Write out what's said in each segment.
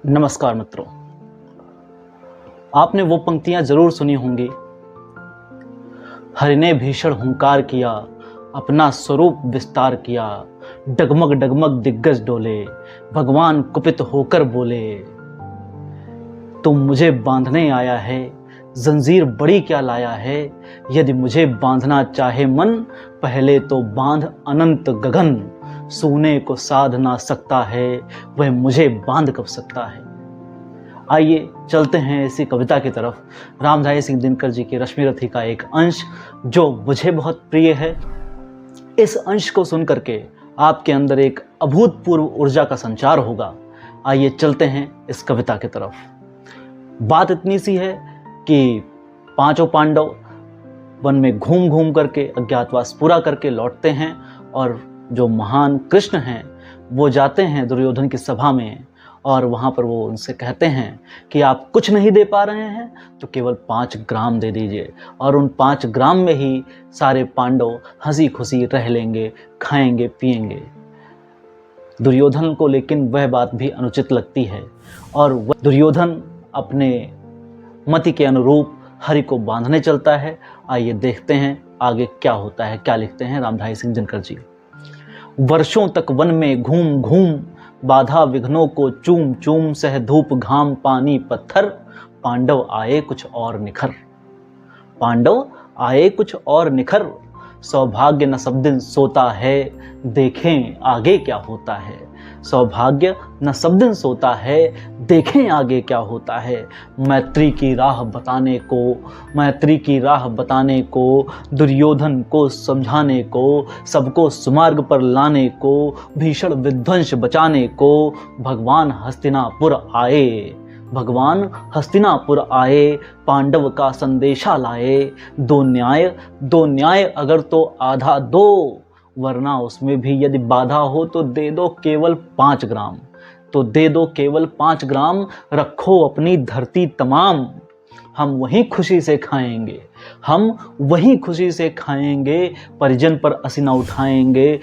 नमस्कार मित्रों, आपने वो पंक्तियां जरूर सुनी होंगी। हरि ने भीषण हुंकार किया, अपना स्वरूप विस्तार किया, डगमग डगमग दिग्गज डोले, भगवान कुपित होकर बोले, तुम मुझे बांधने आया है, जंजीर बड़ी क्या लाया है। यदि मुझे बांधना चाहे मन, पहले तो बांध अनंत गगन। सोने को साध ना सकता है, वह मुझे बांध कब सकता है। आइए चलते हैं इसी कविता की तरफ। रामधारी सिंह दिनकर जी की रश्मिरथी का एक अंश जो मुझे बहुत प्रिय है। इस अंश को सुन करके आपके अंदर एक अभूतपूर्व ऊर्जा का संचार होगा। आइए चलते हैं इस कविता की तरफ। बात इतनी सी है कि पांचों पांडव वन में घूम घूम करके अज्ञातवास पूरा करके लौटते हैं और जो महान कृष्ण हैं वो जाते हैं दुर्योधन की सभा में और वहाँ पर वो उनसे कहते हैं कि आप कुछ नहीं दे पा रहे हैं तो केवल 5 ग्राम दे दीजिए, और उन 5 ग्राम में ही सारे पांडव हंसी खुशी रह लेंगे, खाएंगे पिएंगे। दुर्योधन को लेकिन वह बात भी अनुचित लगती है और दुर्योधन अपने मति के अनुरूप हरि को बांधने चलता है। आइए देखते हैं आगे क्या होता है, क्या लिखते हैं रामधारी सिंह दिनकर जी। वर्षों तक वन में घूम घूम, बाधा विघ्नों को चूम चूम, सह धूप घाम पानी पत्थर, पांडव आए कुछ और निखर। पांडव आए कुछ और निखर, सौभाग्य न सब दिन सोता है, देखें आगे क्या होता है। सौभाग्य न सब दिन सोता है, देखें आगे क्या होता है। मैत्री की राह बताने को, मैत्री की राह बताने को, दुर्योधन को समझाने को, सबको सुमार्ग पर लाने को, भीषण विध्वंस बचाने को, भगवान हस्तिनापुर आए। भगवान हस्तिनापुर आए, पांडव का संदेशा लाए। दो न्याय अगर तो आधा दो, वरना उसमें भी यदि बाधा हो तो दे दो केवल 5 ग्राम। तो दे दो केवल 5 ग्राम, रखो अपनी धरती तमाम। हम वहीं खुशी से खाएंगे, हम वहीं खुशी से खाएंगे, परिजन पर असीना उठाएंगे।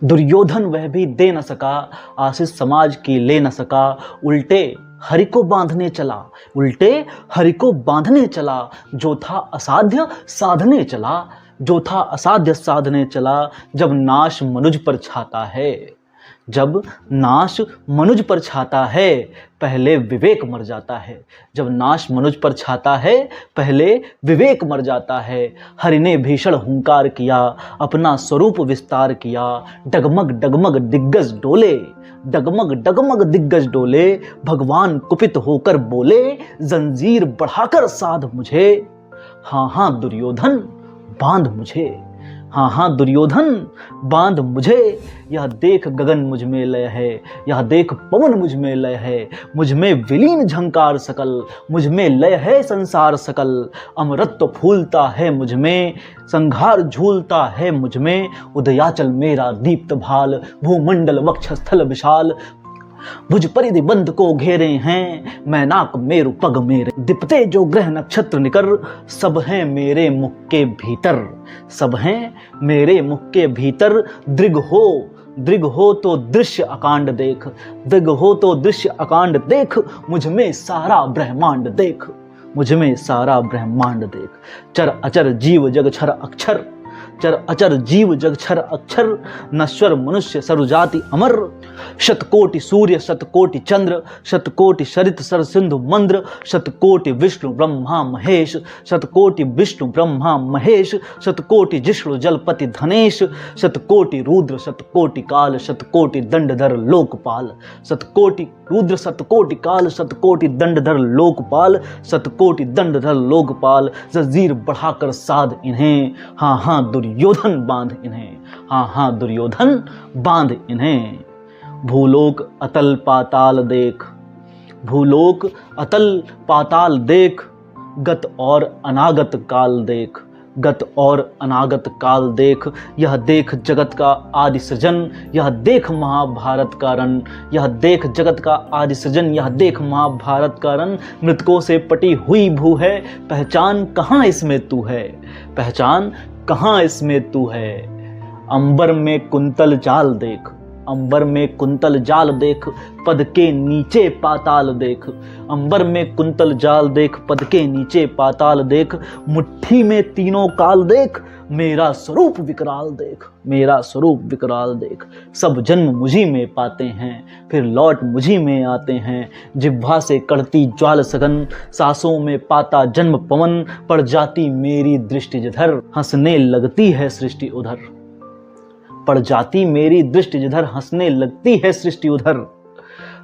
दुर्योधन वह भी दे न सका, आशीष समाज की ले न सका, उल्टे हरि को बांधने चला, उल्टे हरि को बांधने चला। जो था असाध्य साधने चला, जो था असाध्य साधने चला। जब नाश मनुज पर छाता है, जब नाश मनुज पर छाता है, पहले विवेक मर जाता है। जब नाश मनुज पर छाता है, पहले विवेक मर जाता है। हरि ने भीषण हुंकार किया, अपना स्वरूप विस्तार किया, डगमग डगमग दिग्गज डोले, डगमग डगमग दिग्गज डोले, भगवान कुपित होकर बोले, जंजीर बढ़ाकर साध मुझे। हाँ हाँ दुर्योधन बांध मुझे, हाँ हाँ दुर्योधन बांध मुझे। यह देख गगन मुझ में लय है, यह देख पवन मुझ में लय है, मुझ में विलीन झंकार सकल, मुझ में लय है संसार सकल। अमृत फूलता है मुझ में, संघार झूलता है मुझ में, उदयाचल मेरा दीप्त भाल, भूमंडल वक्षस्थल विशाल। भुज परिधि बंध को घेरे हैं, मैनाक मेरु पग मेरे, दिपते जो ग्रह नक्षत्र निकर, सब हैं मेरे मुख के भीतर, सब हैं मेरे मुख के भीतर। दृग हो तो दृश्य अकांड देख, दृग हो तो दृश्य अकांड देख, मुझ में सारा ब्रह्मांड देख, मुझ में सारा ब्रह्मांड देख। चर अचर जीव जग छर अक्षर, चर अचर जीव जग छर अक्षर, नश्वर मनुष्य सरुजाति अमर। शतकोटि सूर्य शतकोटि चंद्र, शतकोटि सरित सर सिंधु मंद्र, शतकोटि विष्णु ब्रह्मा महेश, शतकोटि विष्णु ब्रह्मा महेश, शतकोटि जिष्णु जलपति धनेश, शतकोटि रुद्र शतकोटि काल, शतकोटि दंडधर लोकपाल। शतकोटि रुद्र शतकोटि काल, शतकोटि दंडधर लोकपाल, शतकोटि दंडधर लोकपाल। जंजीर बढ़ाकर साध इन्हें, हाँ हाँ दुर्योधन बांध इन्हें, हाँ हाँ दुर्योधन बांध इन्हें। भूलोक अतल पाताल देख, भूलोक अतल पाताल देख, गत और अनागत काल देख, गत और अनागत काल देख। यह देख जगत का आदि सृजन, यह देख महाभारत का रन, यह देख जगत का आदि सृजन, यह देख महाभारत का रन। मृतकों से पटी हुई भू है, पहचान कहाँ इसमें तू है, पहचान कहाँ इसमें तू है। अंबर में कुंतल चाल देख, अंबर में कुंतल जाल देख, पद के नीचे पाताल देख। अंबर में कुंतल जाल देख, पद के नीचे पाताल देख। मुट्ठी में तीनों काल देख, मेरा स्वरूप विकराल देख, मेरा स्वरूप विकराल देख। सब जन्म मुझी में पाते हैं, फिर लौट मुझी में आते हैं। जिह्वा से कढ़ती ज्वाल सघन, सांसों में पाता जन्म पवन। पड़ जाती मेरी दृष्टि जिधर, हंसने लगती है सृष्टि उधर। पड़ जाती मेरी दृष्टि जिधर, हंसने लगती है सृष्टि उधर।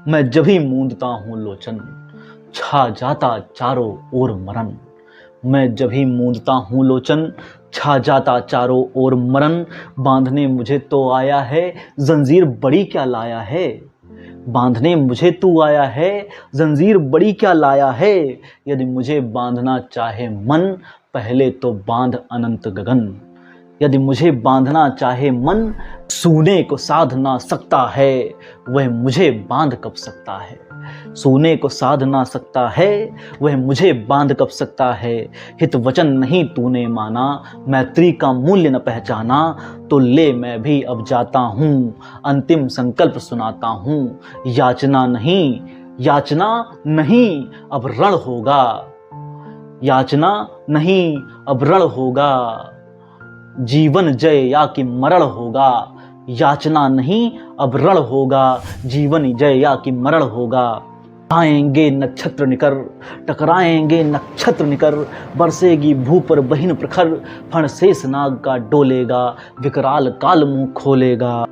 मैं जब ही मूंदता हूँ लोचन, छा जाता चारों ओर मरण। मैं जब ही मूंदता हूँ लोचन, छा जाता चारों ओर मरण। बांधने मुझे तो आया है, जंजीर बड़ी क्या लाया है। बांधने मुझे तू आया है, जंजीर बड़ी क्या लाया है। यदि मुझे बांधना चाहे मन, पहले तो बांध अनंत गगन। यदि मुझे बांधना चाहे मन, सूने को साध ना सकता है, वह मुझे बांध कब सकता है। सूने को साध ना सकता है, वह मुझे बांध कब सकता है। हित वचन नहीं तूने माना, मैत्री का मूल्य न पहचाना। तो ले मैं भी अब जाता हूँ, अंतिम संकल्प सुनाता हूँ। याचना नहीं, याचना नहीं अब रण होगा। याचना नहीं अब रण होगा। जीवन जय या कि मरण होगा। याचना नहीं अब रण होगा, जीवन जय या कि मरण होगा। आएंगे नक्षत्र निकर, टकराएंगे नक्षत्र निकर। बरसेगी भू पर बहिन प्रखर, फण शेष नाग का डोलेगा। विकराल काल मुंह खोलेगा।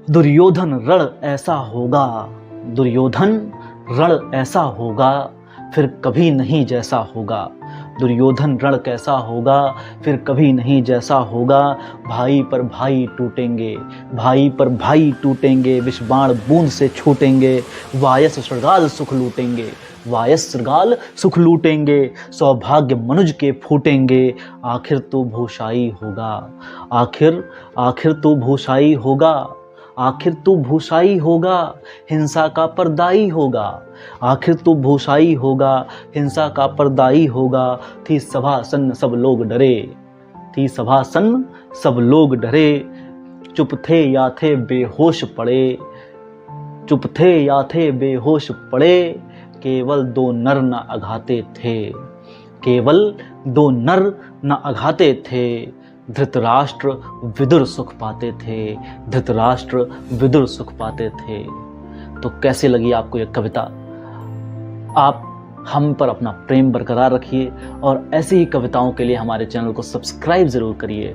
दुर्योधन रण ऐसा होगा, दुर्योधन रण ऐसा होगा, फिर कभी नहीं जैसा होगा। दुर्योधन रण कैसा होगा, फिर कभी नहीं जैसा होगा। भाई पर भाई टूटेंगे, भाई पर भाई टूटेंगे। विष बाण बूंद से छूटेंगे, वायस श्रृगाल सुख लूटेंगे। वायस श्रृगाल सुख लूटेंगे, सौभाग्य मनुज के फूटेंगे। आखिर तो भूषाई होगा, आखिर तो भूषाई होगा। आखिर तू भूषाई होगा, हिंसा का परदाई होगा। आखिर तू भूषाई होगा, हिंसा का परदाई होगा। थी सभा सन्न सब लोग डरे, थी सभा सन्न सब लोग डरे। चुप थे या थे बेहोश पड़े, चुप थे या थे बेहोश पड़े। केवल दो नर न अघाते थे, केवल दो नर न अघाते थे। धृतराष्ट्र विदुर सुख पाते थे, धृतराष्ट्र विदुर सुख पाते थे। तो कैसी लगी आपको यह कविता? आप हम पर अपना प्रेम बरकरार रखिए और ऐसी ही कविताओं के लिए हमारे चैनल को सब्सक्राइब ज़रूर करिए।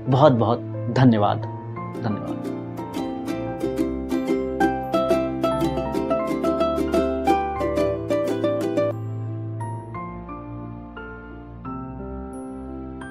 बहुत बहुत धन्यवाद, धन्यवाद।